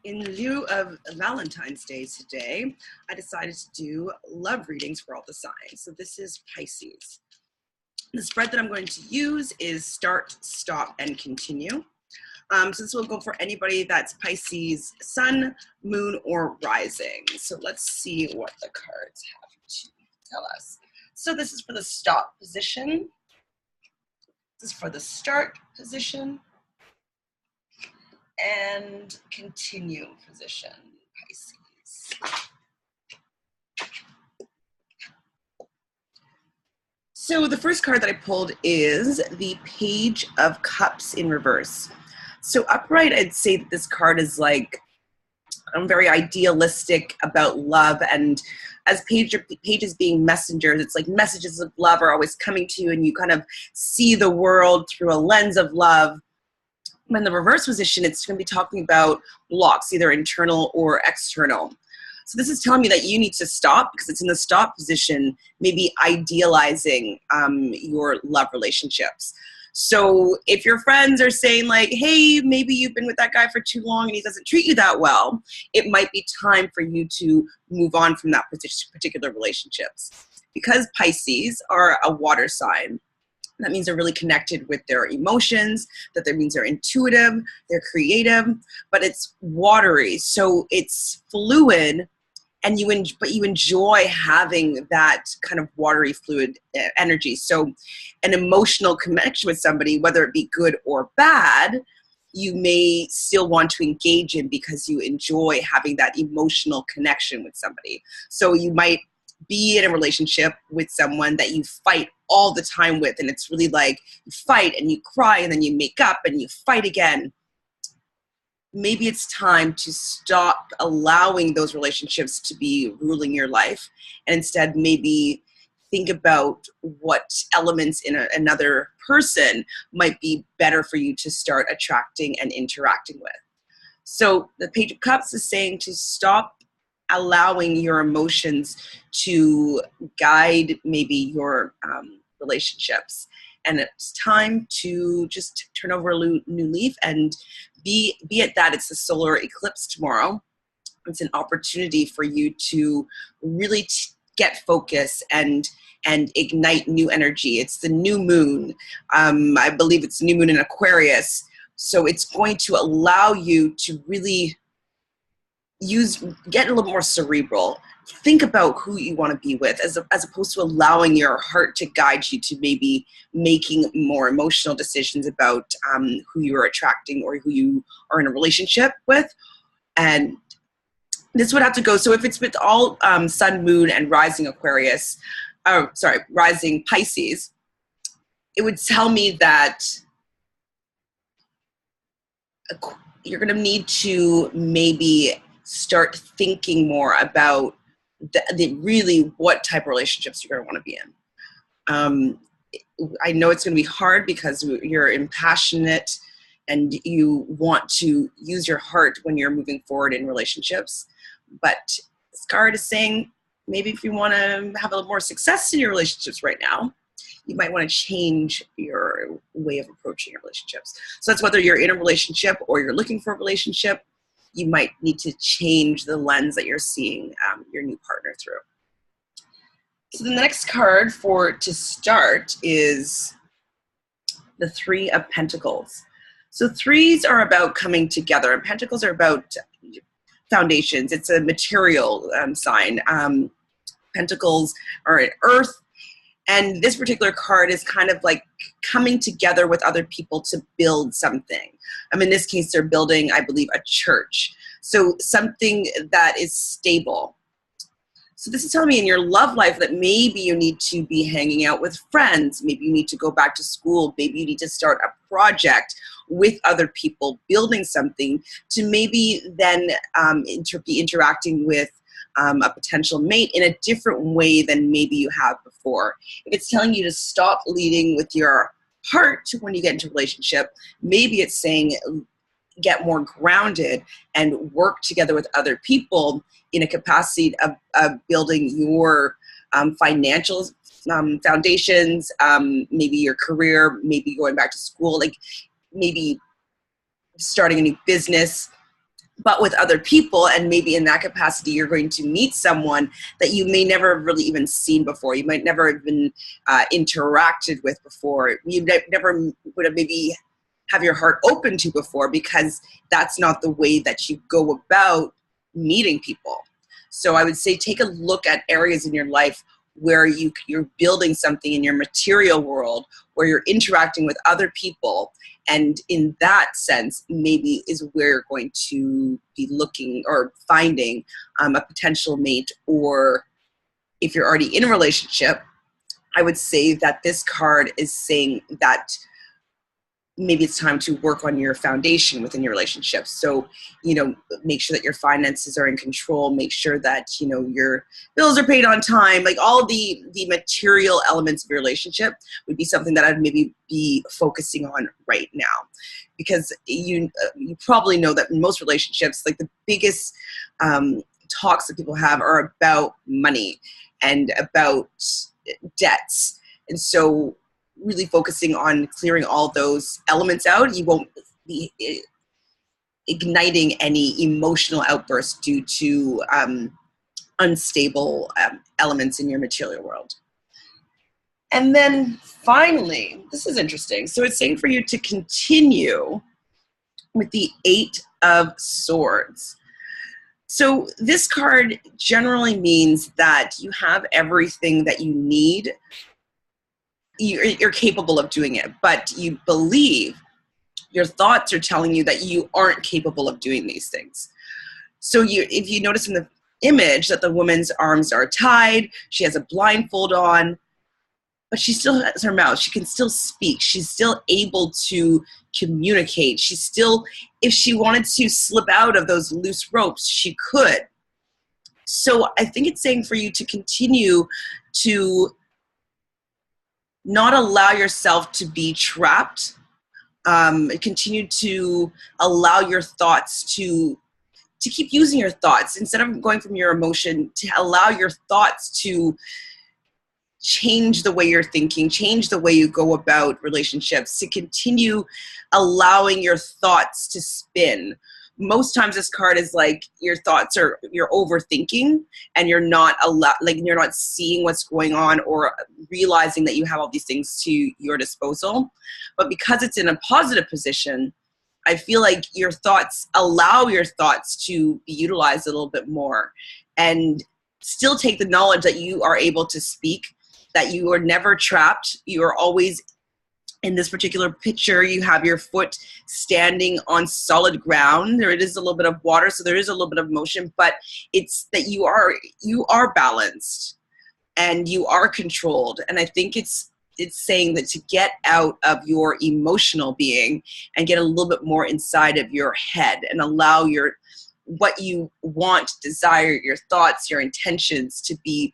In lieu of Valentine's Day today, I decided to do love readings for all the signs. So this is Pisces. The spread that I'm going to use is start, stop, and continue. So this will go for anybody that's Pisces, sun, moon, or rising. So let's see what the cards have to tell us. So this is for the stop position. This is for the start position. And continue position, Pisces. So the first card that I pulled is the Page of Cups in reverse. So upright, I'd say that this card is like, I'm very idealistic about love, and as pages being messengers, it's like messages of love are always coming to you, and you kind of see the world through a lens of love. When the reverse position, it's going to be talking about blocks, either internal or external. So this is telling me that you need to stop, because it's in the stop position, maybe idealizing your love relationships. So if your friends are saying like, hey, maybe you've been with that guy for too long and he doesn't treat you that well, it might be time for you to move on from that particular relationships. Because Pisces are a water sign, that means they're really connected with their emotions, that means they're intuitive, they're creative, but it's watery, so it's fluid, and you enjoy having that kind of watery, fluid energy. So an emotional connection with somebody, whether it be good or bad, you may still want to engage in because you enjoy having that emotional connection with somebody. So you might be in a relationship with someone that you fight all the time with, and it's really like you fight and you cry and then you make up and you fight again. Maybe it's time to stop allowing those relationships to be ruling your life, and instead maybe think about what elements in another person might be better for you to start attracting and interacting with. So the Page of Cups is saying to stop allowing your emotions to guide maybe your relationships. And it's time to just turn over a new leaf, and be it that it's a solar eclipse tomorrow. It's an opportunity for you to really get focus and ignite new energy. It's the new moon. I believe it's the new moon in Aquarius. So it's going to allow you to really get a little more cerebral. Think about who you want to be with, as opposed to allowing your heart to guide you to maybe making more emotional decisions about who you're attracting or who you are in a relationship with. And this would have to go, so if it's with all sun, moon, and rising Aquarius, rising Pisces, it would tell me that you're going to need to maybe start thinking more about really what type of relationships you're going to want to be in. I know it's going to be hard because you're impassionate and you want to use your heart when you're moving forward in relationships. But this card is saying maybe if you want to have a little more success in your relationships right now, you might want to change your way of approaching your relationships. So that's whether you're in a relationship or you're looking for a relationship. You might need to change the lens that you're seeing your new partner through. So the next card to start is the Three of Pentacles. So threes are about coming together, and pentacles are about foundations. It's a material sign. Pentacles are at earth. And this particular card is kind of like coming together with other people to build something. In this case, they're building, I believe, a church. So something that is stable. So this is telling me in your love life that maybe you need to be hanging out with friends. Maybe you need to go back to school. Maybe you need to start a project with other people, building something to maybe then be interacting with a potential mate in a different way than maybe you have before. If it's telling you to stop leading with your heart when you get into a relationship, maybe it's saying get more grounded and work together with other people in a capacity of building your financial foundations, maybe your career, maybe going back to school, like maybe starting a new business. but with other people, and maybe in that capacity, you're going to meet someone that you may never have really even seen before. You might never have been interacted with before. You never would have maybe have your heart open to before, because that's not the way that you go about meeting people. So I would say take a look at areas in your life where you're building something in your material world, where you're interacting with other people. And in that sense, maybe is where you're going to be looking or finding a potential mate. Or if you're already in a relationship, I would say that this card is saying that maybe it's time to work on your foundation within your relationship. So, make sure that your finances are in control, make sure that, your bills are paid on time, like all the material elements of your relationship would be something that I'd maybe be focusing on right now. Because you probably know that in most relationships, like the biggest talks that people have are about money and about debts. And so really focusing on clearing all those elements out, you won't be igniting any emotional outbursts due to unstable elements in your material world. And then finally, this is interesting. So it's saying for you to continue with the 8 of Swords. So this card generally means that you have everything that you need. You're capable of doing it, but you believe your thoughts are telling you that you aren't capable of doing these things. So if you notice in the image that the woman's arms are tied, she has a blindfold on, but she still has her mouth. She can still speak. She's still able to communicate. She's still, if she wanted to slip out of those loose ropes, she could. So I think it's saying for you to continue to not allow yourself to be trapped. Continue to allow your thoughts to keep using your thoughts instead of going from your emotion, to allow your thoughts to change the way you're thinking, change the way you go about relationships, to continue allowing your thoughts to spin. Most times this card is like your thoughts are, you're overthinking and you're not you're not seeing what's going on or realizing that you have all these things to your disposal. But because it's in a positive position, I feel like your thoughts allow your thoughts to be utilized a little bit more, and still take the knowledge that you are able to speak, that you are never trapped. You are always, in this particular picture, you have your foot standing on solid ground. There it is a little bit of water, so there is a little bit of motion, but it's that you are balanced and you are controlled. And I think it's saying that to get out of your emotional being and get a little bit more inside of your head and allow what you want, desire, your thoughts, your intentions to be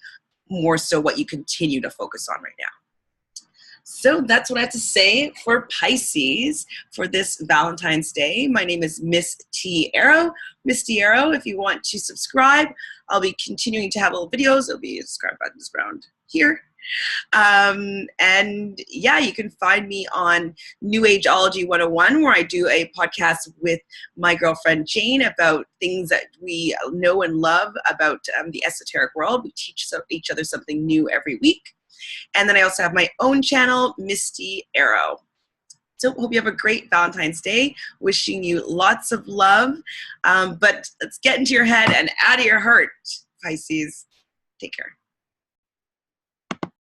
more so what you continue to focus on right now. So that's what I have to say for Pisces for this Valentine's Day. My name is Miss T. Arrow. Miss T. Arrow, if you want to subscribe, I'll be continuing to have little videos. There'll be a subscribe button around here. And yeah, you can find me on New Ageology 101, where I do a podcast with my girlfriend Jane about things that we know and love about the esoteric world. We teach each other something new every week. And then I also have my own channel, Misty Arrow. So hope you have a great Valentine's Day. Wishing you lots of love. But let's get into your head and out of your heart, Pisces. Take care.